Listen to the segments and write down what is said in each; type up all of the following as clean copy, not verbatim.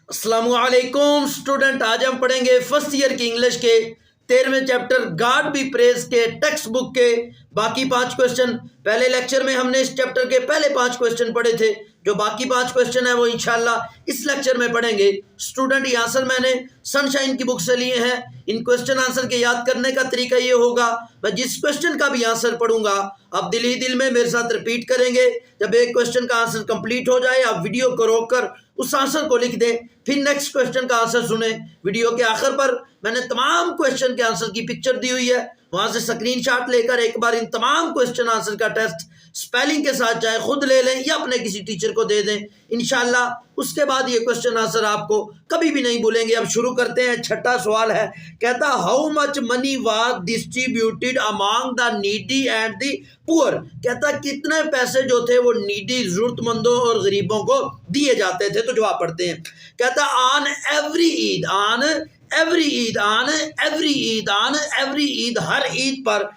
अस्सलामुअलैकुम स्टूडेंट, आज हम पढ़ेंगे फर्स्ट ईयर की इंग्लिश के 13वें चैप्टर गॉड बी प्रेज के टेक्स्ट बुक के बाकी 5 क्वेश्चन। पहले लेक्चर में हमने इस चैप्टर के पहले 5 क्वेश्चन पढ़े थे। जो बाकी 5 क्वेश्चन है वो इंशाल्लाह इस लेक्चर में पढ़ेंगे। स्टूडेंट, ये आंसर मैंने सनशाइन की बुक से लिए हैं। इन क्वेश्चन आंसर के याद करने का तरीका ये होगा, मैं जिस क्वेश्चन का भी आंसर पढ़ूंगा आप दिल ही दिल में मेरे साथ रिपीट करेंगे। जब एक क्वेश्चन का आंसर कंप्लीट हो जाए आप वीडियो को रोककर उस आंसर को लिख दें, फिर नेक्स्ट क्वेश्चन का आंसर सुने। वीडियो के आखिर पर मैंने तमाम क्वेश्चन के आंसर की पिक्चर दी हुई है, वहां से स्क्रीनशॉट लेकर एक बार इन तमाम क्वेश्चन आंसर का टेस्ट स्पेलिंग के साथ चाहे खुद ले लें या अपने किसी टीचर को दे दें। इंशाल्लाह उसके बाद ये क्वेश्चन आंसर आपको कभी भी नहीं भूलेंगे। अब शुरू करते हैं। छठा सवाल है, कहता how much money was distributed among the needy and the poor. कहता कितने पैसे जो थे वो नीडी जरूरतमंदों और गरीबों को दिए जाते थे। तो जवाब पढ़ते हैं। कहता on every Eid, on every Eid, on every Eid, on every Eid, हर ईद पर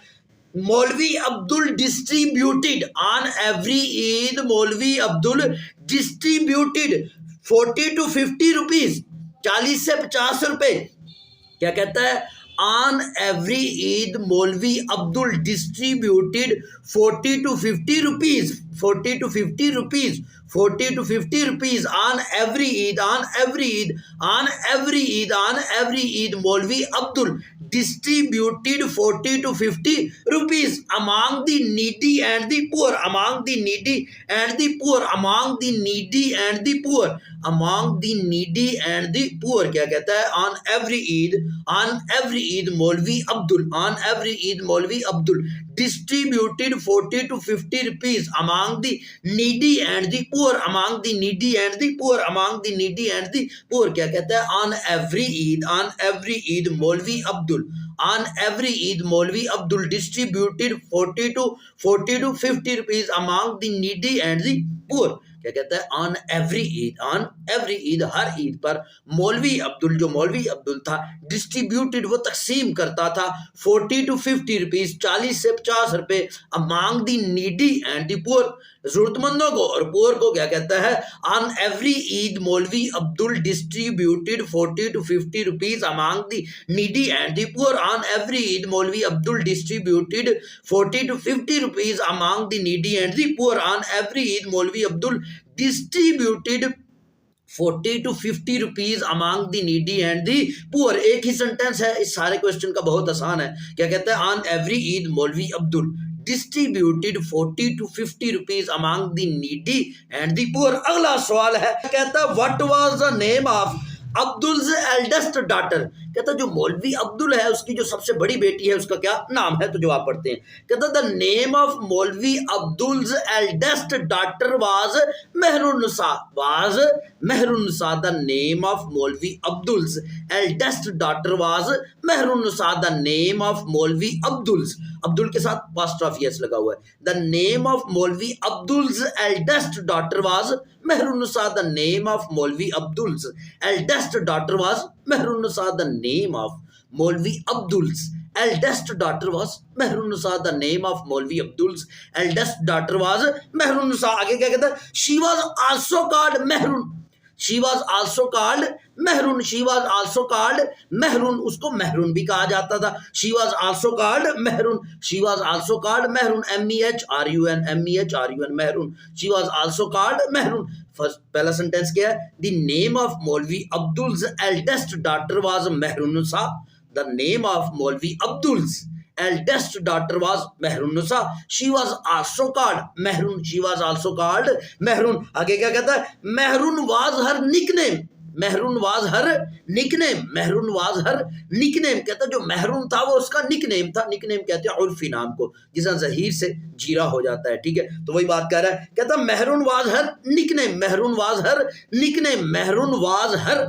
Maulvi Abdul distributed, on every Eid Maulvi Abdul distributed 40 to 50 rupees, 40 से 50 रुपए। क्या कहता है? On every Eid Maulvi Abdul distributed 40 to 50 rupees, 40 to 50 rupees, 40 to 50 rupees on every Eid, on every Eid, on every Eid, on every Eid Maulvi Abdul distributed 40 to 50 rupees among the needy and the poor, among the needy and the poor, among the needy and the poor, among the needy and the poor। क्या कहता है? on every Eid, on every Eid मौलवी Abdul, on every Eid मौलवी Abdul distributed 40 to 50 rupees among the needy and the poor, among the needy and the poor, among the needy and the poor। क्या कहता है? on every Eid, on every Eid मौलवी Abdul, on every Eid मौलवी Abdul distributed 40 to 50 rupees among the needy and the poor। क्या कहता है? on every Eid, on every Eid हर ईद पर मौलवी अब्दुल, जो मौलवी अब्दुल था, डिस्ट्रीब्यूटेड वो तकसीम करता था 40 to 50 रुपीज, 40 से 50 रुपए, among the needy and the poor जरूरतमंदों को और पुअर को। क्या कहता है? on every Eid मौलवी Abdul distributed 40 to 50 rupees among the needy and the poor, on every Eid मौलवी Abdul distributed 40 to 50 rupees among the needy and the poor, on every Eid मौलवी Abdul distributed 40 to 50 rupees among the needy and the poor। एक ही sentence है, इस सारे question का बहुत आसान है। क्या कहता है? on every Eid मौलवी Abdul distributed 40 to 50 rupees among the needy and the poor। अगला सवाल है, कहता है what was the name of Abdul's eldest daughter. कहता जो मौलवी अब्दुल है उसकी जो सबसे बड़ी बेटी है उसका क्या नाम है? तो जवाब पढ़ते हैं। कहता the name of Maulvi Abdul's eldest daughter was Mehrunnisa, was Mehrunnisa. The name of Maulvi Abdul's eldest daughter was Mehrunnisa. The name of Maulvi Abdul's, Abdul के साथ apostrophe s लगा हुआ है। The name of Maulvi Abdul's eldest daughter was Mehrunnisa. The name of Maulvi Abdul's eldest daughter was Mehrunnisa. The name of Maulvi Abdul's eldest daughter was Mehrunnisa. The name of Maulvi Abdul's eldest daughter was Mehrunnisa. आगे क्या कहता है? She was also called maroon, she was also called maroon, she was also called maroon, उसको maroon भी कहा जाता था। she was also called maroon, she was also called maroon, MEHRUN, MEHRUN maroon, she was also called maroon. First पहला sentence क्या है? the name of मौलवी Abdul's eldest daughter was Mehrunnisa. the name of मौलवी Abdul's eldest daughter was Mehrunnisa. she was also called maroon, she was also called maroon. आगे क्या कहता है? Maroon was her nickname, maroon was her nickname, maroon was her nickname। कहता जो maroon था वो उसका निकनेम था। निकनेम कहते हैं उर्फी नाम को, जिसका ज़हीर से जीरा हो जाता है। ठीक है, तो वही बात कर रहा है। कहता maroon was her nickname, maroon was her nickname, maroon was her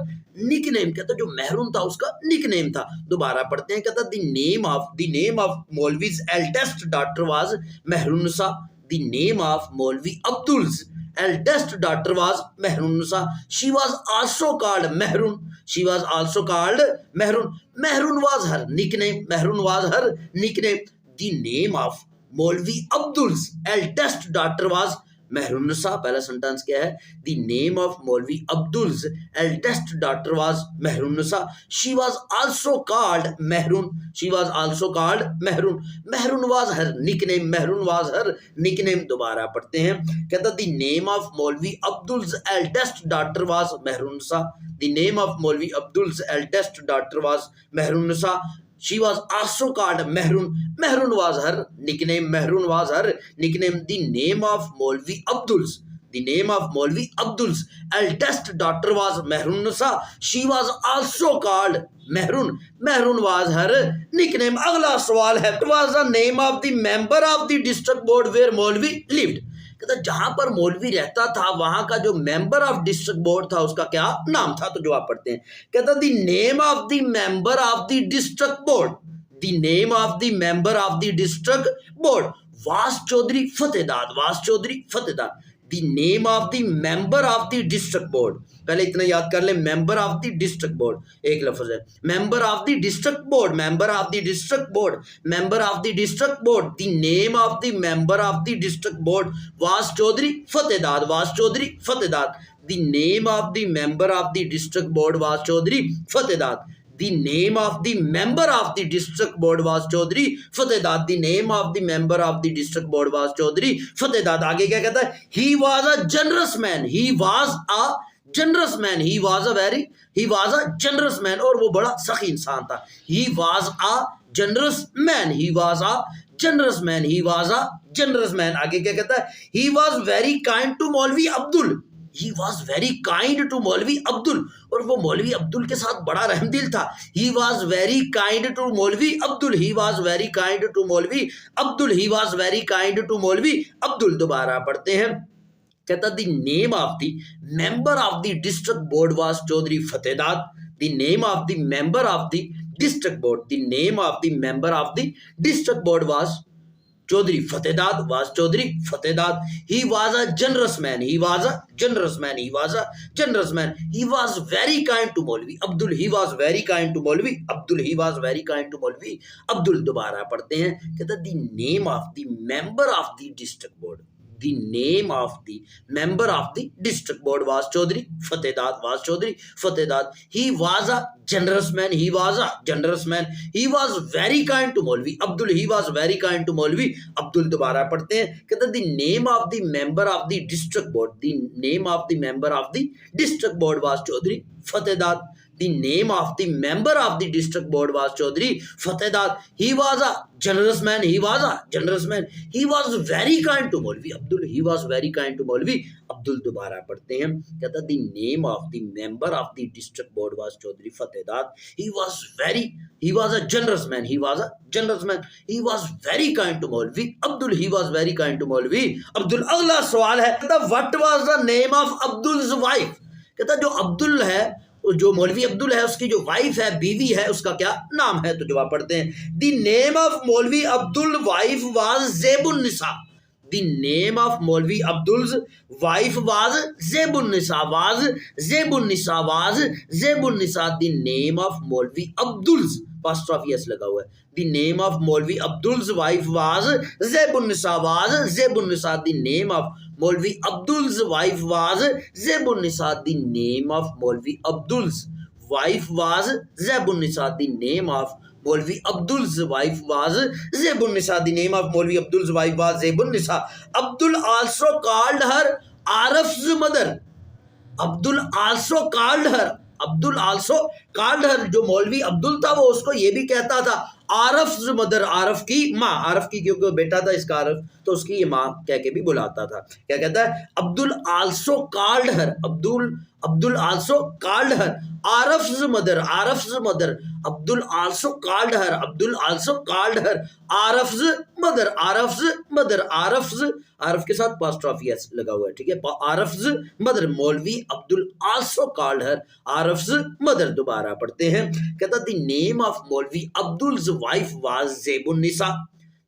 nickname. कहता जो मेहरून था उसका निकनेम था। दोबारा पढ़ते हैं। कहता the name of Maulvi's eldest daughter was Mehrunnisa. The name of Maulvi Abdul's eldest daughter was Mehrunnisa. She was also called Mehrun, she was also called Mehrun. Mehrun was her nickname, Mehrun was her nickname. The name of Maulvi Abdul's eldest daughter was Mehrunnisa. पहला sentence क्या है? The name of Maulvi Abdul's eldest daughter was Mehrunnisa. She was also called Mehrun. She was also called Mehrun. Mehrun was her nickname. Mehrun was her nickname. दोबारा पढ़ते हैं। कहता the name of Maulvi Abdul's eldest daughter was Mehrunnisa. The name of Maulvi Abdul's eldest daughter was Mehrunnisa. She was also called Mehrun. Mehrun was her nickname. Mehrun was her nickname. The name of Maulvi Abdul's. The name of Maulvi Abdul's eldest daughter was Mehrunnisa. She was also called Mehrun. Mehrun was her nickname. अगला सवाल है. What was the name of the member of the district board where Maulvi lived? कहता जहां पर मौलवी रहता था वहां का जो मेंबर ऑफ डिस्ट्रिक्ट बोर्ड था उसका क्या नाम था? तो जवाब पढ़ते हैं। कहता the name of the member of the district board. The name of the member of the district board was Chaudhary Fatehdad. Was Chaudhary Fatehdad. The name of the member of the district board. पहले इतना याद कर ले, member of the district board एक लफ्ज है। Member of the district board. Member of the district board. Member of the district board. The name of the member of the district board was Chaudhary Fatehdad. Was Chaudhary Fatehdad. The name of the member of the district board was Chaudhary फतेहदाद। The name of the member of the district board was Chaudhry Fatehdat. The name of the member of the district board was Chaudhry Fatehdat. आगे क्या कहता है? He was a generous man. He was a generous man. He was a generous man. और वो बड़ा सखी इंसान था. He was a generous man. He was a generous man. He was a generous man. आगे क्या कहता है? He was very kind to Maulvi Abdul. He was very kind to मौलवी अब्दुल। और वो मौलवी अब्दुल के साथ बड़ा रहमदिल था। He was very kind to मौलवी Abdul. He was very kind to मौलवी Abdul. He was very kind to मौलवी अब्दुल। दोबारा पढ़ते हैं। कहता the name of the member of the district board was Chaudhry Fatehdad. The name of the member of the district board. The name of the member of the district board was Chaudhry Fatehdat. Was Chaudhry Fatehdat. He was a generous man. He was a generous man. He was a generous man. He was very kind to Maulvi Abdul. He was very kind to Maulvi Abdul. He was very kind to Maulvi Abdul. दोबारा पढ़ते हैं। कहता the name of the member of the district board. The name of the member of the district board was Chaudhry Fatehdat. Was Chaudhry Fatehdat. He was a generous man. He was a generous man. He was very kind to Maulvi Abdul. He was very kind to Maulvi Abdul. दोबारा पढ़ते हैं। कहता the name of the member of the district board. The name of the member of the district board was Chaudhry Fatehdat. The name of the member of the district board was Chaudhry Fatehdat. He was a generous man. He was a generous man. He was very kind to Maulvi Abdul. He was very kind to Maulvi Abdul. दोबारा पढ़ते हैं। कहता the name of the member of the district board was Chaudhry Fatehdat. He was a generous man. He was a generous man. He was very kind to Maulvi Abdul. He was very kind to Maulvi Abdul. अगला सवाल है। कहता what was the name of Abdul's wife? कहता जो अब्दुल है, जो मौलवी अब्दुल है, उसकी जो वाइफ है, बीवी है, उसका क्या नाम है? तो जवाब पढ़ते हैं। The name of Maulvi Abdul wife was Zebunnisa. The name of Maulvi Abdul's wife was Zebunnisa. Was Zebunnisa. Was Zebunnisa. The name of Maulvi Abdul's apostrophe s लगा हुआ है। The name of Maulvi Abdul's wife was Zebun-Nisa. Was Zebun-Nisa. The name of Maulvi Abdul's wife was Zebun-Nisa. The name of Maulvi Abdul's wife was Zebun-Nisa. The name of Maulvi Abdul's wife was Zebun-Nisa. The name of Maulvi Abdul's wife was Zebun-Nisa. Abdul also called her Araf's mother. Abdul also called her. Abdul also called हर। जो मौलवी अब्दुल था वो उसको ये भी कहता था आरफ mother. आरफ की माँ। आरफ की क्योंकि बेटा था इसका आरफ, तो उसकी ये माँ कह के भी बुलाता था। क्या कहता है? Abdul also called her. Abdul also called her Arif's mother. Arif's mother. Abdul also called her. Abdul also called her Arif's mother. Arif's mother. Arif's, Arif के साथ apostrophe s लगा हुआ है। ठीक है। Arif's mother. Maulvi Abdul also called her Arif's mother. दोबारा पढ़ते हैं। कहता the name of Maulvi Abdul's wife was Zebunnisa.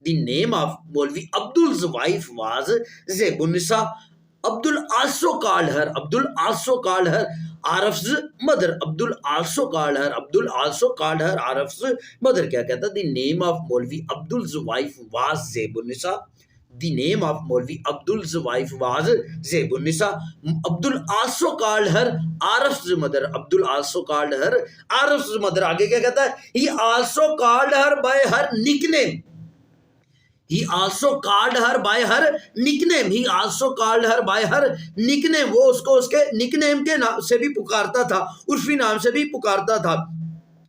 The name of Maulvi Abdul's wife was Zebunnisa. Abdul also called her. Abdul also called her Araf's mother. Abdul also called her. Abdul also called her Araf's mother. क्या कहता? The name of Maulvi Abdul's wife was Zebun-Nisa. The name of Maulvi Abdul's wife was Zebunisa. Abdul also called her Araf's mother. Abdul also called her Araf's mother. आगे क्या कहता है? He also called her by her nickname. He also called her by her nickname. He also called her by her nickname. वो उसको उसके nickname के नाम से भी पुकारता था, उर्फी नाम से भी पुकारता था.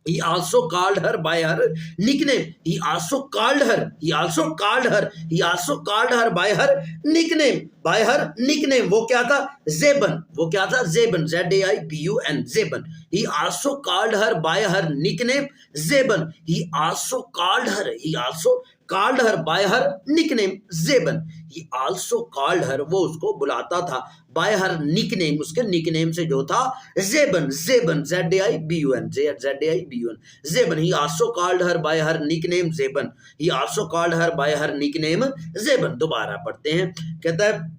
He also called her by her nickname. He also called her. He also called her. He also called her by her nickname. By her nickname. वो क्या था? Zeben. वो क्या था? Zeben. Z-A-I-B-U-N. Zeben. He also called her by her nickname Zeben. He also called her. He also called her by her nickname Zeben. He also called her. वो उसको बुलाता था by her nickname. उसके nickname से जो था Zeben. Zeben. Z-A-I-B-U-N. Z-A-I-B-U-N. Zeben. He also called her by her nickname Zeben. He also called her by her nickname Zeben. दोबारा पढ़ते हैं. कहता है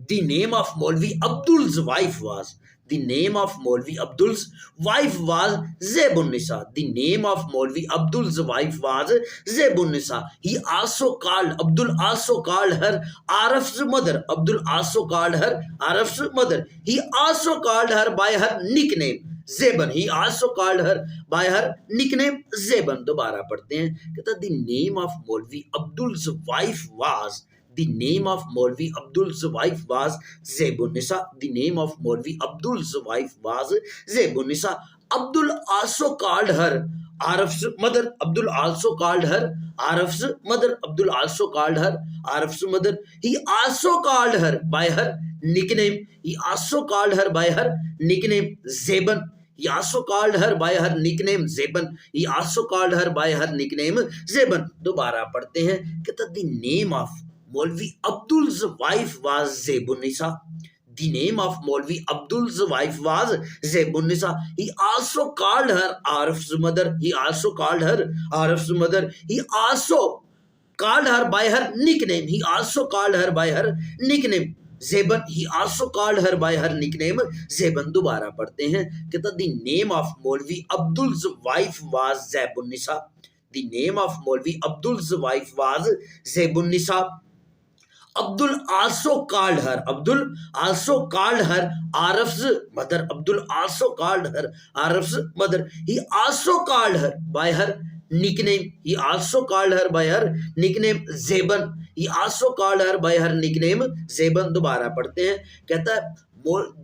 the name of Maulvi Abdul's wife was. The name of Maulvi Abdul's wife was Zebunisa. The name of Maulvi Abdul's wife was Zebunisa. He also called, Abdul also called her Araf's mother. Abdul also called her Araf's mother. He also called her by her nickname Zeben. He also called her by her nickname Zeben. दोबारा पढ़ते हैं. कहता the name of Maulvi Abdul's wife was. The name of Maulvi Abdul's wife was Zebunisa. The name of Maulvi Abdul's wife was Zebunisa. Abdul also called her Araf's mother. Abdul also called her Araf's mother. Abdul also called her Araf's mother. He also called her by her nickname. He also called her by her nickname Zeben. He also called her by her nickname Zeben. He also called her by her nickname Zeben. दोबारा पढ़ते हैं. कहता the name of Maulvi Abdul's wife was Zebunisa. The name of Maulvi Abdul's wife was Zebunisa. He also called her Araf's mother. He also called her Araf's mother. He also called her by her nickname. He also called her by her nickname Zeben. He also called her by her nickname Zeben. दोबारा पढ़ते हैं. कहता the name of Maulvi Abdul's wife was Zebunisa. The name of Maulvi Abdul's wife was Zebunisa. Abdul also called her. Abdul also called her Araf's mother. Abdul also called her Araf's mother. He also called her by her nickname. He also called her by her nickname Zeben. He also called her by her nickname Zeben. दोबारा पढ़ते हैं. कहता है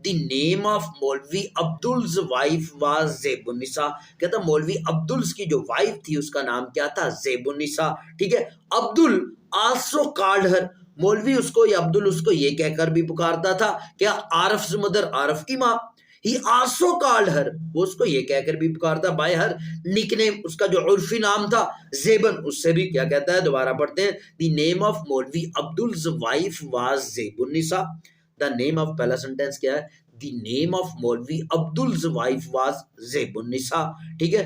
the name of Maulvi Abdul's wife was Zebunisa. कहता मौलवी Abdul's की जो wife थी उसका नाम क्या था? Zebunisa. ठीक है. Abdul also called her. मौलवी उसको या अब्दुल उसको ये कहकर भी पुकारता था क्या? आरफ्स मदर, आरफ की माँ. ही आल्सो कॉल्ड हर, वो उसको ये कहकर भी पुकारता बाय हर निकनेम, उसका जो उर्फी नाम था जेबन, उससे भी क्या कहता है? दोबारा पढ़ते हैं. The name of Maulvi Abdul's wife was Zebunnisa. The name of, पहला सेंटेंस क्या है? The name of Maulvi Abdul's wife was Zebunnisa. ठीक है.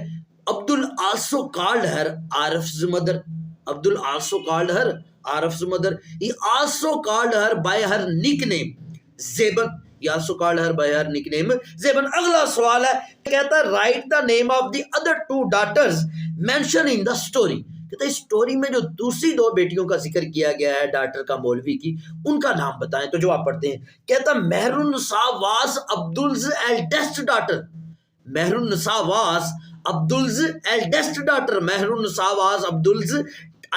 Abdul also called her Arif's mother. Abdul also called her Arif's mother. He also called her by her nickname Zeban. He also called her by her nickname Zeben. अगला सवाल है, कहता है write the name of the other two daughters mention in the story. कहता है story में जो दूसरी दो बेटियों का जिक्र किया गया है डॉटर का मौलवी की, उनका नाम बताएं. तो जवाब पढ़ते हैं. कहता है Mehrunnisa was Abdul's eldest daughter. Mehrunnisa was Abdul's eldest daughter. Mehrunnisa was Abdul's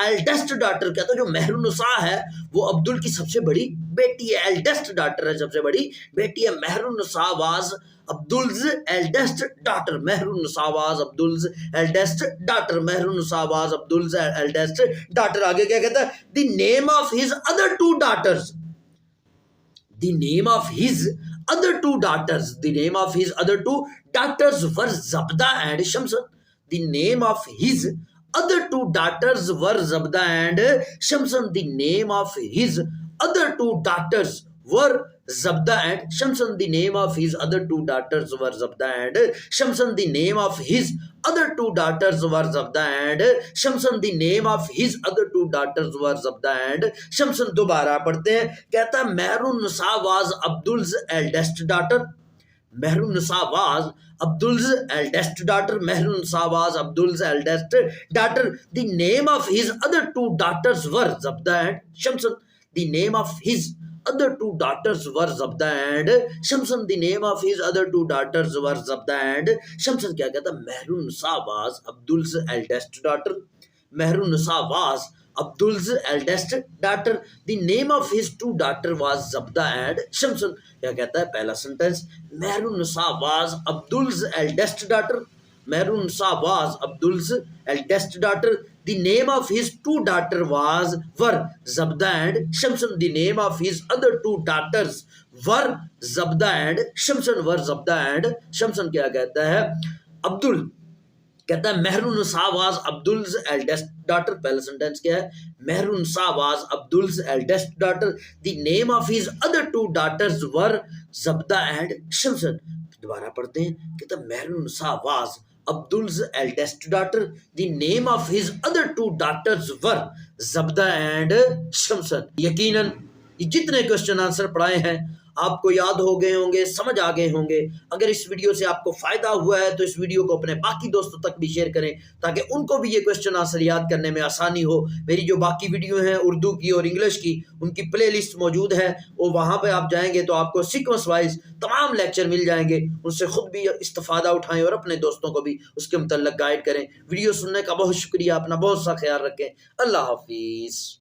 eldest daughter. कहता है जो मेहरुन्निसा है वो अब्दुल की सबसे बड़ी बेटी है. एल्डेस्ट डॉटर है, सबसे बड़ी बेटी है. Mehrunnisa was Abdul's eldest daughter. Mehrunnisa was Abdul's eldest daughter. Mehrunnisa was Abdul's eldest daughter. आगे क्या कहता है? The name of his other two daughters. The name of his other two daughters. The name of his other two daughters were Zabda and Shamsun. The name of his other two daughters were Zabda and Shamsan. The name of his other two daughters were Zabda and Shamsan. The name of his other two daughters were Zabda and Shamsan. The name of his other two daughters were Zabda and Shamsan. The name of his other two daughters were Zabda and Shamsan. दोबारा पढ़ते हैं. कहता है Mehrunnisa was Abdul's eldest daughter. Mehrunnisa was Abdul's eldest daughter. Mehrun-Nisa was Abdul's eldest daughter. The name of his other two daughters were Zabda and Shamsun. The name of his other two daughters were Zabda and Shamsun. The name of his other two daughters were Zabda and Shamsun. क्या कहता? Mehrun-Nisa was Abdul's eldest daughter. Mehrun-Nisa was Abdul's eldest daughter. The name of his two daughter was Zabda and Shamsun. क्या कहता है? पहला sentence, Mehrun-Nisa was Abdul's eldest daughter. Mehrun-Nisa was Abdul's eldest daughter. The name of his two daughters were Zabda and Shamsun. The name of his other two daughters were Zabda and Shamsun. Were Zabda and Shamsun. क्या कहता है? अब्दुल कहता है Mehrunnisa was Abdul's eldest daughter. पहला sentence क्या है? Mehrunnisa was Abdul's eldest daughter. The name of his other two daughters were Zabda and Shamsun. दोबारा पढ़ते हैं. कहता है Mehrunnisa was Abdul's eldest daughter. The name of his other two daughters were Zabda and Shamsun. यकीनन ये जितने क्वेश्चन आंसर पढ़ाए हैं आपको याद हो गए होंगे, समझ आ गए होंगे. अगर इस वीडियो से आपको फायदा हुआ है तो इस वीडियो को अपने बाकी दोस्तों तक भी शेयर करें ताकि उनको भी ये क्वेश्चन आंसर याद करने में आसानी हो. मेरी जो बाकी वीडियो हैं उर्दू की और इंग्लिश की, उनकी प्लेलिस्ट मौजूद है. वो वहाँ पे आप जाएंगे तो आपको सीक्वेंस वाइज तमाम लेक्चर मिल जाएंगे. उनसे खुद भी इस्तेफादा उठाएं और अपने दोस्तों को भी उसके मुतल्लिक गाइड करें. वीडियो सुनने का बहुत शुक्रिया. अपना बहुत सा ख्याल रखें. अल्लाह हाफिज़.